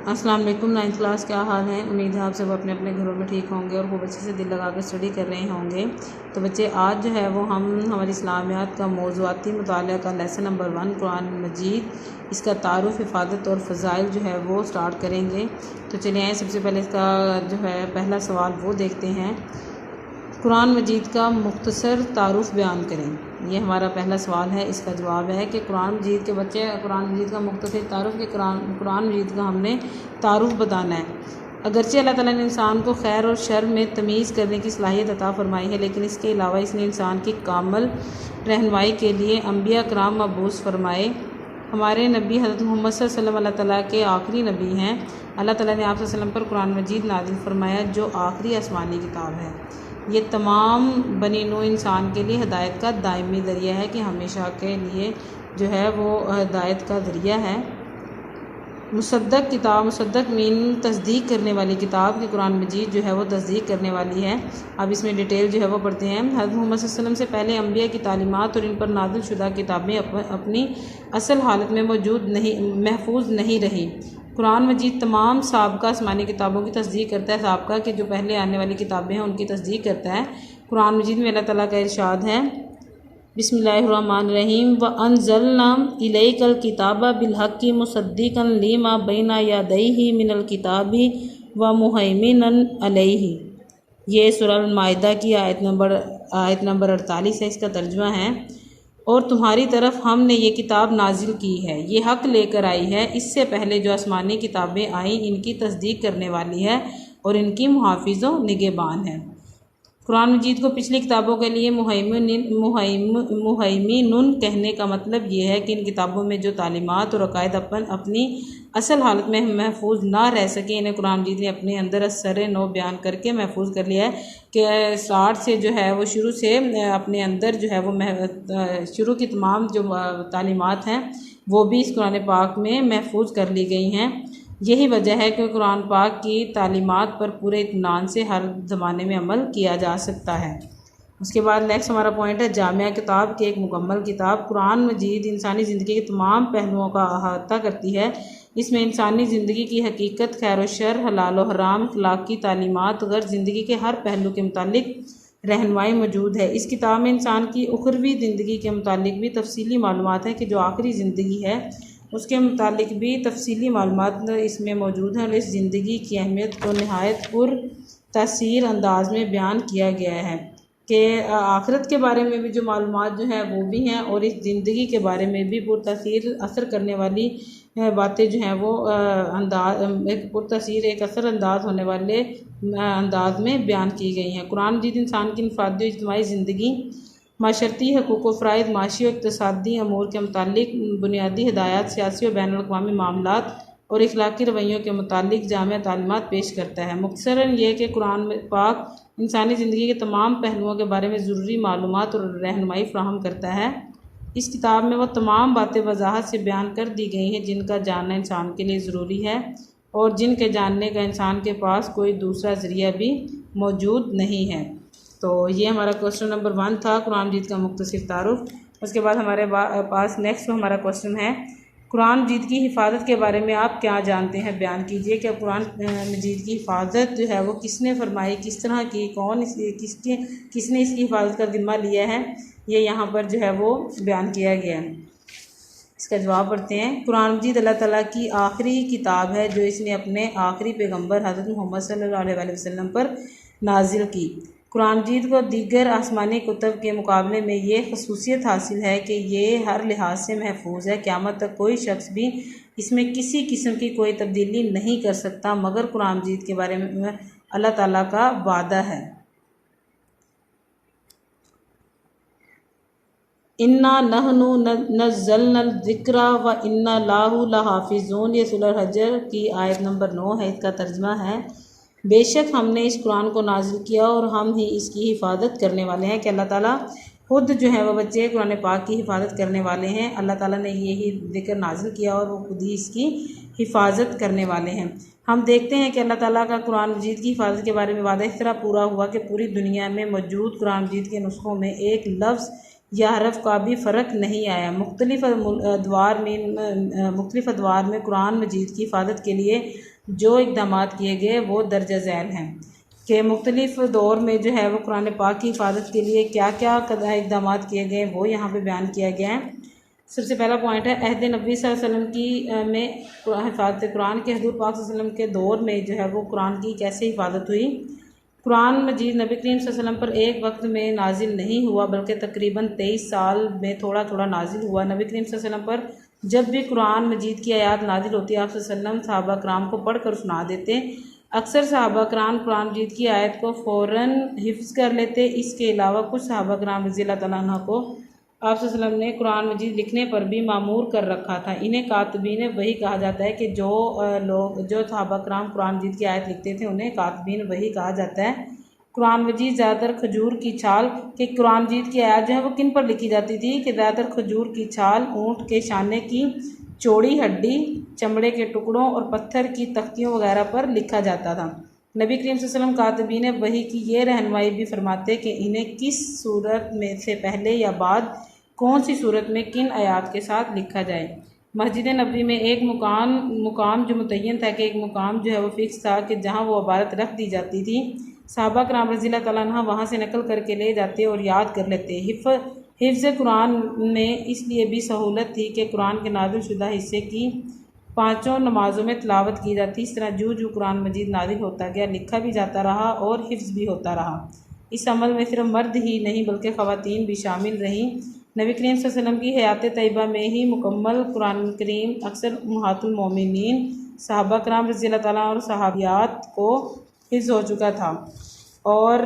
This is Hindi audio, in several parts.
अस्सलाम वालेकुम। 9th क्लास क्या हाल है। उम्मीद है आप सब अपने अपने घरों में ठीक होंगे और खूब अच्छे से दिल लगा कर स्टडी कर रहे होंगे। तो बच्चे आज जो है वो हम हमारी इस्लामियात का मौज़ूआती मुताला का लेसन नंबर 1 कुरान मजीद इसका तारुफ़ हिफाजत और फ़ज़ाइल जो है वो स्टार्ट करेंगे। तो चलिए आए सबसे पहले इसका जो है पहला सवाल वो देखते हैं। कुरान मजीद का मुख्तसर तारुफ़ बयान करें। ये हमारा पहला सवाल है। इसका जवाब है कि कुरान मजीद के बच्चे कुरान मजीद का मुख्तसर तारुफ़ के कुरान मजीद का हमने तारुफ़ बताना है। अगरचे अल्लाह ताला ने इंसान को खैर और शर में तमीज़ करने की सलाहियत अता फ़रमाई है, लेकिन इसके अलावा इसने इंसान की कामल रहनुमाई के लिए अम्बिया कराम मबूस फ़रमाए। हमारे नबी हज़रत मोहम्मद सल्लल्लाहु अलैहि वसल्लम अल्लाह ताला के आखिरी नबी हैं। अल्लाह ताला ने आप सल्लल्लाहु अलैहि वसल्लम पर कुरान मजीद नाज़िल फ़रमाया जो आखिरी आसमानी किताब है। ये तमाम बनी नूह इंसान के लिए हिदायत का दायमी ज़रिया है कि हमेशा के लिए जो है वो हिदायत का ज़रिया है। मुसद्दक किताब, मुसद्दक मीन तस्दीक करने वाली किताब कि कुरान मजीद जो है वो तस्दीक करने वाली है। अब इसमें डिटेल जो है वो पढ़ते हैं। हज़रत मोहम्मद सल्लल्लाहु अलैहि वसल्लम से पहले अम्बिया की तालीमात और इन पर नाज़िल शुदा किताबें अपनी असल हालत में मौजूद नहीं, महफूज नहीं रही। कुरान मजीद तमाम साबका आसमानी किताबों की तस्दीक करता है। साबका कि जो पहले आने वाली किताबें हैं उनकी तस्दीक करता है। कुरान मजीद में अल्लाह ताला का इरशाद है, बिस्मिल्लाहिर्रहमानिर्रहीम व अनज़लना इलैकल किताबा बिलहक्कि मुसद्दिक़न लिमा बैना यदैहि मिनल किताबी व मुहैमिनन अलैहि। ये सूरह अल-माइदा की आयत नंबर 48 है। इसका तर्जुमा है, और तुम्हारी तरफ हमने ये किताब नाजिल की है, ये हक़ लेकर आई है। इससे पहले जो आसमानी किताबें आईं इनकी तस्दीक करने वाली है और इनकी मुहाफ़िज़ व निगहबान है। कुरान मजीद को पिछली किताबों के लिए मुहैमिनुन कहने का मतलब ये है कि इन किताबों में जो तालीमात और अकायद अपनी असल हालत में महफूज ना रह सके, इन्हें कुरान मजीद ने अपने अंदर असर नो बयान करके महफूज कर लिया है कि स्टार्ट से जो है वो शुरू से अपने अंदर जो है वो शुरू की तमाम जो तालीमात हैं वो भी इस कुरान पाक में महफूज कर ली गई हैं। यही वजह है कि कुरान पाक की तालीमात पर पूरे इत्मीनान से हर ज़माने में अमल किया जा सकता है। उसके बाद नेक्स्ट हमारा पॉइंट है जामिया किताब की एक मुकम्मल किताब। कुरान मजीद इंसानी ज़िंदगी के तमाम पहलुओं का अहाता करती है। इसमें इंसानी ज़िंदगी की हकीकत, खैर व शर, हलाल व हराम, अखलाक की तालीमात वगैरह ज़िंदगी के हर पहलू के मुतालिक रहनुमाई मौजूद है। इस किताब में इंसान की उखरवी ज़िंदगी के मुतालिक भी तफसीली मालूमात है कि जो आखिरी ज़िंदगी है उसके मुतालिक भी तफसीली मालूमात इसमें मौजूद हैं और इस ज़िंदगी की अहमियत को नहायत पुर तासीर अंदाज में बयान किया गया है कि आखिरत के बारे में भी जो मालूमात जो है वो भी हैं और इस ज़िंदगी के बारे में भी पुर तासीर असर करने वाली बातें जो हैं वो एक पुर तासीर एक असर अंदाज होने वाले अंदाज में बयान की गई हैं। कुरान मजीद इंसान की इनफरादी इज्तिमाई ज़िंदगी, माशरती हकूक़ व फ़राइज़, माशी और इक़्तिसादी अमूर के मुतालिक बुनियादी हिदायत, सियासी और बैनुल-अक़वामी मामलात और इखलाकी रवैयों के मुतालिक जामिया तालीमात पेश करता है। मुख्तसरन ये कि कुरान पाक इंसानी ज़िंदगी के तमाम पहलुओं के बारे में ज़रूरी मालूमात और रहनुमाई फ़राहम करता है। इस किताब में वो तमाम बातें वज़ाहत से बयान कर दी गई हैं जिनका जानना इंसान के लिए ज़रूरी है और जिनके जानने का इंसान के पास कोई दूसरा ज़रिया भी मौजूद नहीं है। तो ये हमारा क्वेश्चन नंबर 1 था, कुरान मजीद का मुख्तसर तारुफ़। उसके बाद हमारे पास नेक्स्ट हमारा क्वेश्चन है, कुरान मजीद की हिफाजत के बारे में आप क्या जानते हैं, बयान कीजिए। कि कुरान मजीद की हिफाजत जो है वो किसने फरमाई, किस तरह की, किसने इसकी हिफाजत का ज़िम्मा लिया है, ये यहाँ पर जो है वो बयान किया गया है। इसका जवाब पढ़ते हैं। कुरान मजीद अल्लाह ताला की आखिरी किताब है जो इसने अपने आखिरी पैगम्बर हज़रत मोहम्मद सल्लल्लाहु अलैहि वसल्लम पर नाजिल की। कुरान मजीद को दीगर आसमानी कुतुब के मुकाबले में ये खसूसियत हासिल है कि ये हर लिहाज से महफूज है। क़यामत तक कोई शख्स भी इसमें किसी किस्म की कोई तब्दीली नहीं कर सकता मगर कुरान मजीद के बारे में अल्लाह ताला का वादा है। इन्ना नहनु नज़्ज़लना ज़िक्रा व इन्ना लाहु लहाफ़िज़ून। ये सूरह हजर की आयत नंबर 9 है। इसका तर्जुमा है, बेशक हमने इस कुरान को नाजिल किया और हम ही इसकी हिफाजत करने वाले हैं। कि अल्लाह ताला खुद जो है वह बच्चे कुरान पाक की हिफाजत करने वाले हैं। अल्लाह ताला ने यही ज़िक्र नाजिल किया और वो खुद ही इसकी हिफाजत करने वाले हैं। हम देखते हैं कि अल्लाह ताला का कुरान मजीद की हिफाजत के बारे में वादा इस तरह पूरा हुआ कि पूरी दुनिया में मौजूद कुरान मजीद के नुस्खों में एक लफ्ज़ या हरफ का भी फ़र्क नहीं आया। मुख्तलिफ़ अदवार में कुरान मजीद की हिफाजत के लिए जो इक़दाम किए गए वो दर्ज झैल हैं कि मुख्तलिफ़ दौर में जो है वो कुरान पाक की हिफाजत के लिए क्या क्या इक़दाम किए गए वो यहाँ पे बयान किया गया है। सबसे पहला पॉइंट है अहद नबी सल्लल्लाहु अलैहि वसल्लम की में हिफाजत कुरान के हजूर पाक सल्लल्लाहु अलैहि वसल्लम के दौर में जो है वो कुरान की कैसे हिफाजत हुई। कुरान मजीद नबी करीम सल्लल्लाहु अलैहि वसल्लम पर एक वक्त में नाजिल नहीं हुआ बल्कि तकरीबन 23 साल में थोड़ा थोड़ा नाजिल हुआ। नबी करीम सल्लल्लाहु अलैहि वसल्लम पर जब भी कुरान मजीद की आयत नाजिल होती है आप सल्लल्लाहु अलैहि वसल्लम सहाबा कराम को पढ़ कर सुना देते। अक्सर सहाबा कराम कुरान मजीद की आयत को फ़ौरन हिफ्ज़ कर लेते। इसके अलावा कुछ सहाबा कराम रज़ी अल्लाह तआला अन्हु को आप सल्लल्लाहु अलैहि वसल्लम ने कुरान मजीद लिखने पर भी मामूर कर रखा था। इन्हें कातबीन वही कहा जाता है कि जो सहाबा कराम कुरान मजीद की आयत लिखते थे उन्हें कातबीन वही कहा जाता है। कुरान मजीद ज़्यादातर खजूर की छाल कि कुरान मजीद की आयत जो है वो किन पर लिखी जाती थी कि ज़्यादातर खजूर की छाल, ऊँट के शाने की चौड़ी हड्डी, चमड़े के टुकड़ों और पत्थर की तख्तियों वगैरह पर लिखा जाता था। नबी करीम सल्लल्लाहु अलैहि वसल्लम कातबीन वही की ये रहनुमाई भी फरमाते कि इन्हें किस सूरत में से पहले या बाद कौन सी सूरत में किन आयात के साथ लिखा जाए। मस्जिद नबवी में एक मुकाम जो मुतय्यन था कि एक मुकाम जो है वो फ़िक्स था कि जहाँ वो इबारत रख दी जाती थी। सहाबा कराम रज़ी अल्लाह तआला अन्हुम वहाँ से नकल करके ले जाते और याद कर लेते। हिफ्ज़ कुरान में इसलिए भी सहूलत थी कि कुरान के नाज़िल शुदा हिस्से की 5 नमाज़ों में तिलावत की जाती। इस तरह जो कुरान मजीद नाज़िल होता गया लिखा भी जाता रहा और हिफ्ज़ भी होता रहा। इस अमल में सिर्फ मर्द ही नहीं बल्कि ख़वातीन भी शामिल रहीं। नबी करीम सल्लल्लाहु अलैहि वसल्लम की हयात तैयबा में ही मुकम्मल कुरान करीम अक्सर उम्महातुल मोमिनीन सहाबा कराम रज़ी अल्लाह तआला और सहाबियात को हिफ्ज़ हो चुका था और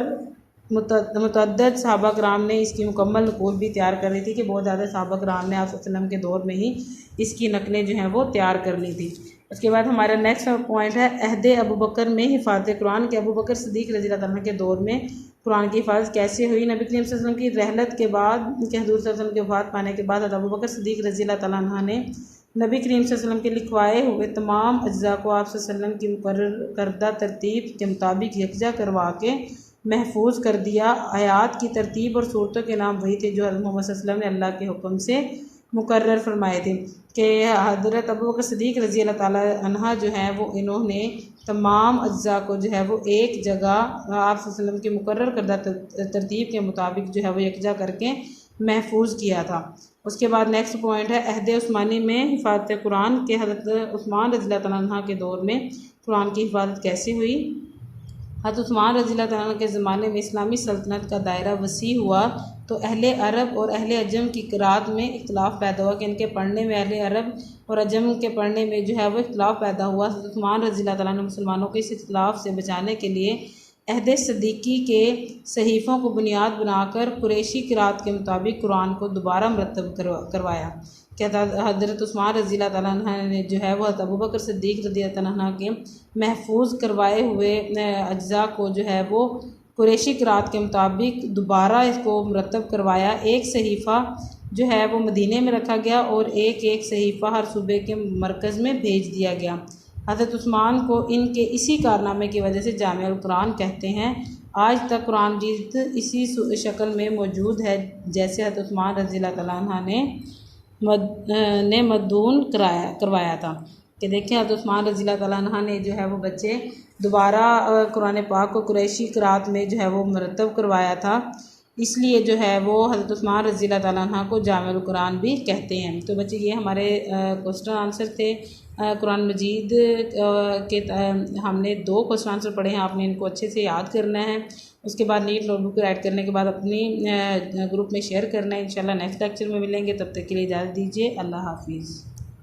मुतअद्दिद सहाबा कराम ने इसकी मुकम्मल नक़ूल भी तैयार कर ली थी कि बहुत ज़्यादा सहाबा कराम ने आप सल्लल्लाहु अलैहि वसल्लम के दौर में ही इसकी नकलें जो हैं वो तैयार कर ली थी। उसके बाद हमारा नेक्स्ट पॉइंट है अहद अबू बकर में हिफाजत कुरान के अबू बकर सिद्दीक़ रज़ी अल्लाह तआला के दौर में कुरान की हिफाजत कैसे हुई। नबी करीम सल्लल्लाहु अलैहि वसल्लम की रहलत के बाद कि हज़ूर सल्लल्लाहु अलैहि वसल्लम के वफ़ात पाने के बाद अबू बकर सिद्दीक़ रज़ी अल्लाह तआला अन्हु ने नबी करीम सल्लल्लाहु अलैहि वसल्लम के लिखवाए हुए तमाम अज्जा को आप सल्लल्लाहु अलैहि वसल्लम की मुकर्रर करदा तरतीब के मुताबिक यकजा करवा के महफूज कर दिया। आयात की तरतीब और सूरतों के नाम वही थे जो हज़रत मोहम्मद सल्लल्लाहु अलैहि वसल्लम ने अल्लाह के हुक्म से मुकर्रर फरमाए थे कि हज़रत अबू बकर सिद्दीक़ रज़ी अल्लाह तआला अन्हा जो हैं वो इन्होंने तमाम अज्जा को जो है वो एक जगह आप सल्लल्लाहु अलैहि वसल्लम की मुकर्रर करदा तरतीब के मुताबिक जो है वो यकजा करके महफूज किया था। उसके बाद नेक्स्ट पॉइंट है अहद उस्मानी में हिफाजत कुरान के हज़रत उस्मान रज़ी अल्लाह तआला अन्हा के दौर में कुरान की हिफाजत कैसे हुई। हज़रत उस्मान रज़ी अल्लाह तआला के ज़माने में इस्लामी सल्तनत का दायरा वसी हुआ तो अहले अरब और अहले अजम की क़िरात में इख्तिलाफ़ पैदा हुआ कि इनके पढ़ने में अहले अरब और अजम के पढ़ने में जो है वो इख्तिलाफ़ पैदा हुआ। हज़रत उस्मान रज़ी अल्लाह तआला ने मुसलमानों को इस इख्तिलाफ़ से बचाने के लिए अहद सिद्दीकी के सहीफ़ों को बुनियाद बनाकर कुरैशी क़िरात के मुताबिक कुरान को दोबारा मरतब करवाया। क्या हज़रत उस्मान रज़ी अल्लाह तआला अन्हु ने जो है वह अबू बकर सिद्दीक़ रज़ी अल्लाह अन्हु के महफूज करवाए हुए अज्जा को जो है वो कुरैशी क़िरात के मुताबिक दोबारा इसको मरतब करवाया। एक सहीफ़ा जो है वो मदीने में रखा गया और एक सहीफ़ा हर सूबे के मरकज़ में भेज दिया गया। हज़रत उस्मान को इनके इसी कारनामे की वजह से जामिउल कुरान कहते हैं। आज तक कुरान मजीद इसी शक्ल में मौजूद है जैसे हज़रत उस्मान रज़ी अल्लाह तआला अन्हु ने मदून करवाया था कि देखिए हज़रत उस्मान रज़ी अल्लाह तआला अन्हु ने जो है वो बच्चे दोबारा कुरान पाक को कुरैशी क़िरात में जो है वो मरतब करवाया था। इसलिए जो है वो हज़रत उस्मान रज़ी अल्लाह तआला अन्हु को जामिउल कुरान भी कहते हैं। तो बच्चे ये हमारे क्वेश्चन आंसर थे कुरान मजीद के। हमने 2 क्वेश्चन आंसर पढ़े हैं, आपने इनको अच्छे से याद करना है। उसके बाद नीट नोटबुक राइट करने के बाद अपनी ग्रुप में शेयर करना है। इंशाल्लाह नेक्स्ट लेक्चर में मिलेंगे, तब तक के लिए इजाज़त दीजिए। अल्लाह हाफिज़।